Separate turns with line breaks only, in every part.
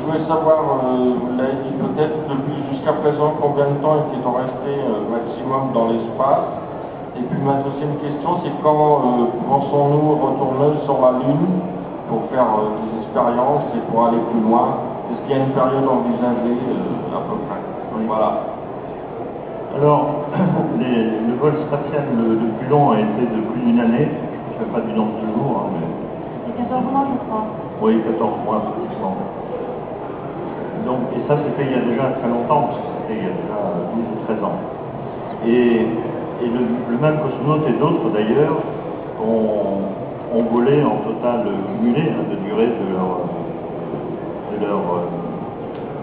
Je voulais savoir, vous l'avez dit peut-être, depuis jusqu'à présent, combien de temps était-on resté maximum dans l'espace? Et puis ma deuxième question, c'est quand pensons-nous retourner sur la Lune pour faire des expériences et pour aller plus loin? Est-ce qu'il y a une période envisagée à peu près?
Oui.
Voilà.
Alors, le vol spatial le plus long a été de plus d'une année. Je ne fais pas du nombre de jours, hein, mais...
C'est 14 mois, je crois.
Oui, 14 mois, pratiquement. Donc, et ça, c'était il y a déjà très longtemps, parce que c'était il y a déjà 12 ou 13 ans. Et le même cosmonaute et d'autres, d'ailleurs, ont volé en total cumulé de durée de leur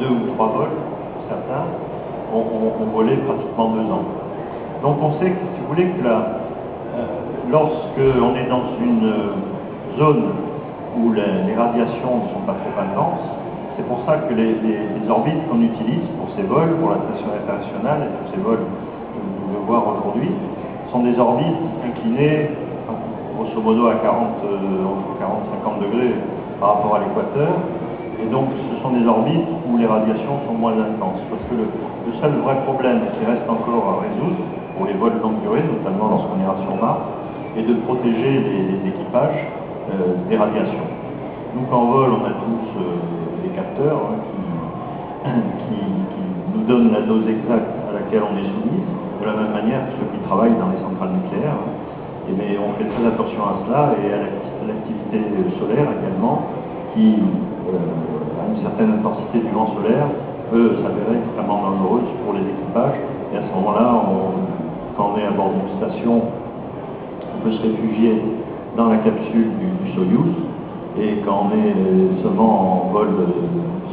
2 ou 3 vols, certains, ont volé pratiquement 2 ans. Donc on sait que, si vous voulez, que lorsque on est dans une zone où les radiations ne sont pas trop intenses, c'est pour ça que les orbites qu'on utilise pour ces vols, pour la station internationale et tous ces vols que vous pouvez voir aujourd'hui, sont des orbites inclinées grosso modo à 40-50 degrés par rapport à l'équateur. Et donc ce sont des orbites où les radiations sont moins intenses. Parce que le seul vrai problème qui reste encore à résoudre pour les vols longue durée, notamment lorsqu'on ira sur Mars, est de protéger les équipages des radiations. Nous, quand on vole, on a tous des capteurs qui nous donnent la dose exacte à laquelle on est soumis, de la même manière que ceux qui travaillent dans les centrales nucléaires. Mais on fait très attention à cela et à l'activité solaire également, qui, à une certaine intensité du vent solaire, peut s'avérer extrêmement dangereuse pour les équipages. Et à ce moment-là, quand on est à bord d'une station, on peut se réfugier dans la capsule du Soyouz. Et quand on est seulement en vol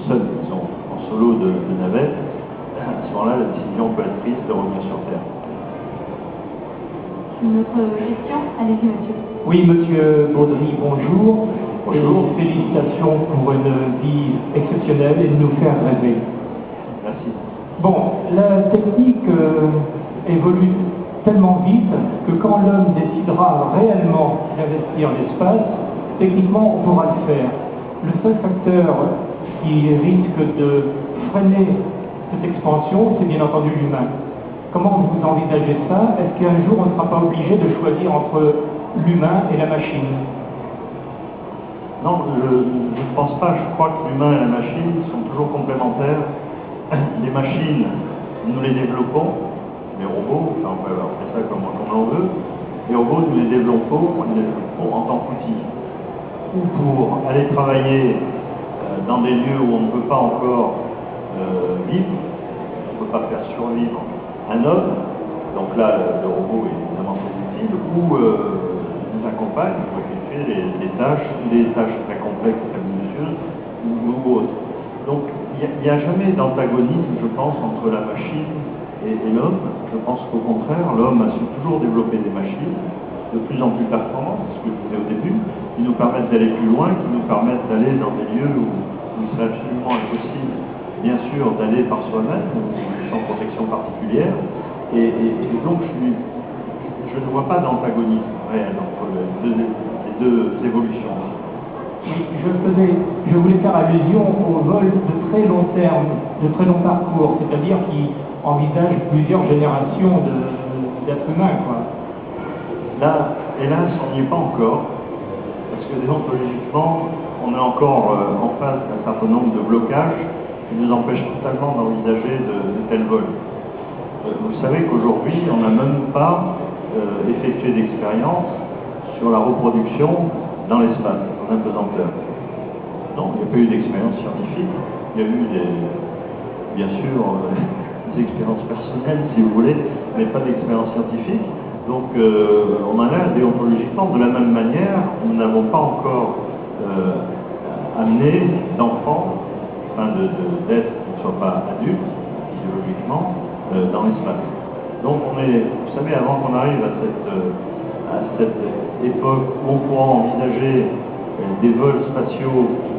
seul, disons, en solo de navette, à ce moment-là, la décision peut être prise de revenir sur Terre.
Une autre question? Allez-y, monsieur.
Oui, monsieur Baudry, bonjour.
Bonjour.
Et félicitations pour une vie exceptionnelle et de nous faire rêver.
Merci.
Bon, la technique évolue tellement vite que quand l'homme décidera réellement d'investir l'espace, techniquement on pourra le faire. Le seul facteur qui risque de freiner cette expansion, c'est bien entendu l'humain. Comment vous envisagez ça? Est-ce qu'un jour on ne sera pas obligé de choisir entre l'humain et la machine?
Non, je ne pense pas. Je crois que l'humain et la machine sont toujours complémentaires. Les machines, nous les développons, les robots, enfin, on peut appeler ça comme on en veut. Les robots, nous les développons en tant qu'outils. Ou pour aller travailler dans des lieux où on ne peut pas encore vivre, on ne peut pas faire survivre un homme, donc là le robot est évidemment très utile, ou nous accompagne pour effectuer des tâches très complexes, très minutieuses, ou autres. Donc il n'y a jamais d'antagonisme, je pense, entre la machine et l'homme. Je pense qu'au contraire, l'homme a su toujours développer des machines de plus en plus performantes, ce que je disais au début, qui nous permettent d'aller plus loin, qui nous permettent d'aller dans des lieux où il serait absolument impossible, bien sûr, d'aller par soi-même, ou sans protection particulière. Et donc, je ne vois pas d'antagonisme réel entre les deux évolutions.
Oui, je voulais faire allusion au vol de très long terme, de très long parcours, c'est-à-dire qui envisage plusieurs générations d'êtres humains, quoi.
Là, hélas, on n'y est pas encore, parce que déontologiquement, on est encore en face d'un certain nombre de blocages qui nous empêchent totalement d'envisager de tels vols. Vous savez qu'aujourd'hui, on n'a même pas effectué d'expérience sur la reproduction dans l'espace, en apesanteur. Non, il n'y a pas eu d'expérience scientifique, il y a eu bien sûr des expériences personnelles, si vous voulez, mais pas d'expérience scientifique. Donc on en a déontologiquement de la même manière, nous n'avons pas encore amené d'enfants, enfin d'êtres qui ne soient pas adultes, physiologiquement, dans l'espace. Donc on est, vous savez, avant qu'on arrive à cette époque où on pourra envisager des vols spatiaux qui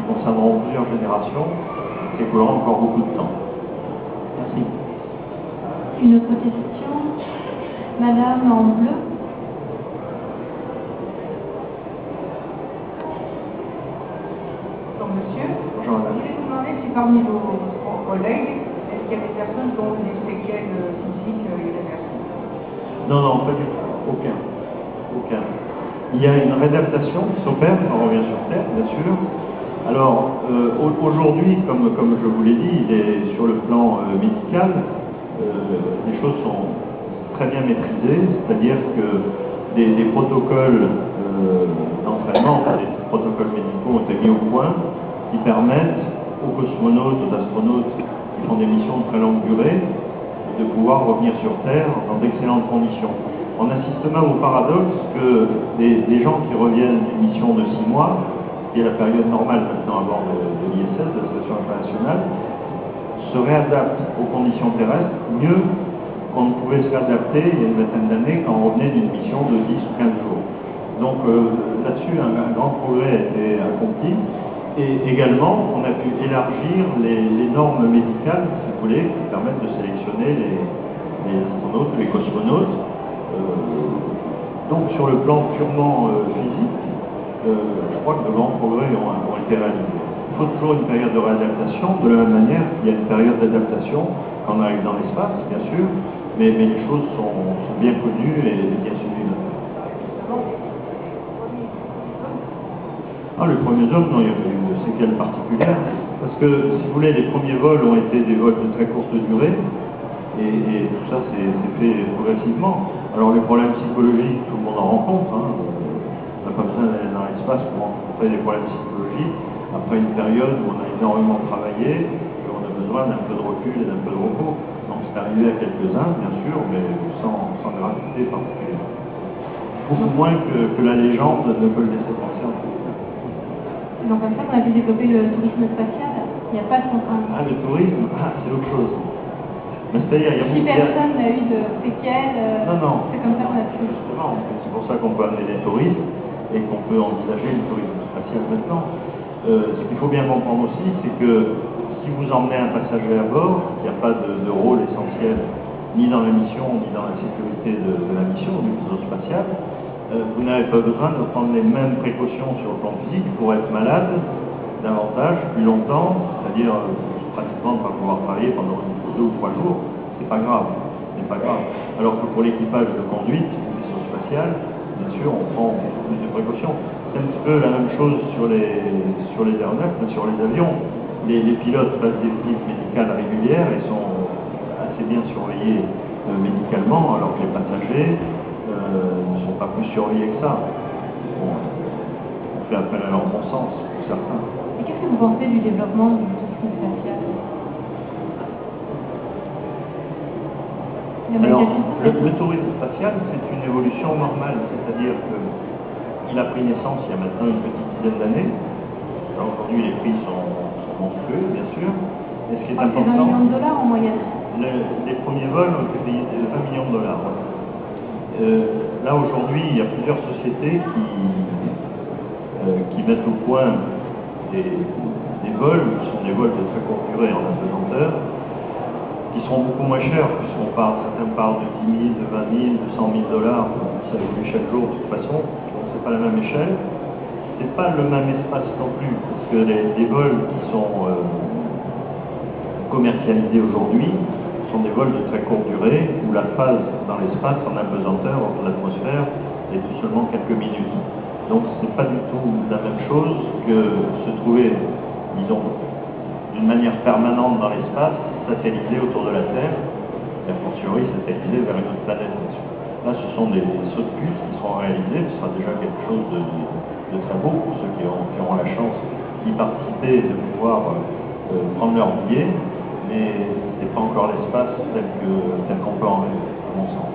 concerneront plusieurs générations, il s'écoulera encore beaucoup de temps. Merci.
Une autre question? Madame en bleu?
Bonjour monsieur.
Bonjour madame.
Je voulais vous demander si parmi vos collègues, est-ce qu'il y a des personnes qui ont des séquelles physiques irréversibles?
Non, non, pas du tout. Aucun. Aucun. Il y a une réadaptation qui s'opère quand on revient sur Terre, bien sûr. Alors, aujourd'hui, comme je vous l'ai dit, sur le plan médical, les choses sont très bien maîtrisées, c'est-à-dire que des protocoles d'entraînement, des protocoles médicaux ont été mis au point qui permettent aux cosmonautes, aux astronautes qui font des missions de très longue durée, de pouvoir revenir sur Terre dans d'excellentes conditions. On assiste même au paradoxe que des gens qui reviennent d'une mission de 6 mois, qui est la période normale maintenant à bord de l'ISS, de la Station internationale, se réadaptent aux conditions terrestres mieux qu'on ne pouvait se réadapter il y a une vingtaine d'années quand on revenait d'une mission de 10 ou 15 jours. Donc là-dessus, un grand progrès a été accompli. Et également, on a pu élargir les normes médicales, si vous voulez, qui permettent de sélectionner les astronautes, les cosmonautes. Donc sur le plan purement physique, je crois que de grands progrès ont été réalisés. Il faut toujours une période de réadaptation, de la même manière qu'il y a une période d'adaptation quand on arrive dans l'espace, bien sûr, mais les choses sont bien connues et bien suivies. Ah, les premiers hommes, non, il y avait une séquelle particulière, parce que, si vous voulez, les premiers vols ont été des vols de très courte durée, et tout ça s'est fait progressivement. Alors les problèmes psychologiques, tout le monde en rencontre, hein. On n'a pas besoin d'aller dans l'espace pour rencontrer des problèmes psychologiques, après une période où on a énormément travaillé, et on a besoin d'un peu de recul et d'un peu de repos. Donc c'est arrivé à quelques-uns, bien sûr, mais sans gravité particulière. Beaucoup moins que la légende ne peut le laisser penser en tout cas.
Donc comme ça qu'on a pu développer le tourisme spatial, il n'y a pas de contrainte.
Ah, le tourisme, c'est autre chose. Mais c'est-à-dire, il y a
Si personne n'a eu de séquelles,
non.
c'est comme ça qu'on a pu.
Justement, c'est pour ça qu'on peut amener des touristes et qu'on peut envisager le tourisme spatial maintenant. Ce qu'il faut bien comprendre aussi, c'est que si vous emmenez un passager à bord, il n'y a pas de rôle essentiel ni dans la mission, ni dans la sécurité de la mission, du réseau spatial. Vous n'avez pas besoin de prendre les mêmes précautions sur le plan physique pour être malade davantage, plus longtemps, c'est-à-dire pratiquement ne pas pouvoir travailler pendant 2 ou 3 jours, c'est pas grave. C'est pas grave. Alors que pour l'équipage de conduite du vaisseau spatial, bien sûr, on prend plus de précautions. C'est un petit peu la même chose sur les aéronefs, mais sur les avions. Les pilotes passent des visites médicales régulières et sont assez bien surveillés médicalement, alors que les passagers ne sont pas plus surveillés que ça. Bon, on fait appel à leur bon sens, pour certains.
Et qu'est-ce que vous pensez du développement du tourisme spatial?
Alors, le tourisme spatial, c'est une évolution normale, c'est-à-dire qu'il a pris naissance il y a maintenant une petite dizaine d'années. Aujourd'hui, les prix sont monstrueux, bien sûr. Et ce qui est important,
c'est 20 millions de dollars en moyenne.
Les premiers vols ont été payés de 20 millions de dollars. Là, aujourd'hui, il y a plusieurs sociétés qui mettent au point des vols, qui sont des vols de très courte durée en apesanteur, qui seront beaucoup moins chers, puisqu'on certains parlent de 10 000, de 20 000, de 100 000 dollars, ça évolue chaque jour de toute façon, donc c'est pas la même échelle. C'est pas le même espace non plus, parce que les vols qui sont commercialisés aujourd'hui sont des vols de très courte durée, où la phase dans l'espace en apesanteur entre l'atmosphère est de seulement quelques minutes. Donc c'est pas du tout la même chose que se trouver, disons, d'une manière permanente dans l'espace, satellisé autour de la Terre, et a fortiori satellisé vers une autre planète. Là, ce sont des sauts de puce qui seront réalisés, ce sera déjà quelque chose de très beau pour ceux qui auront la chance d'y participer et de pouvoir prendre leur billet, mais ce n'est pas encore l'espace tel qu'on peut en rêver, à mon sens.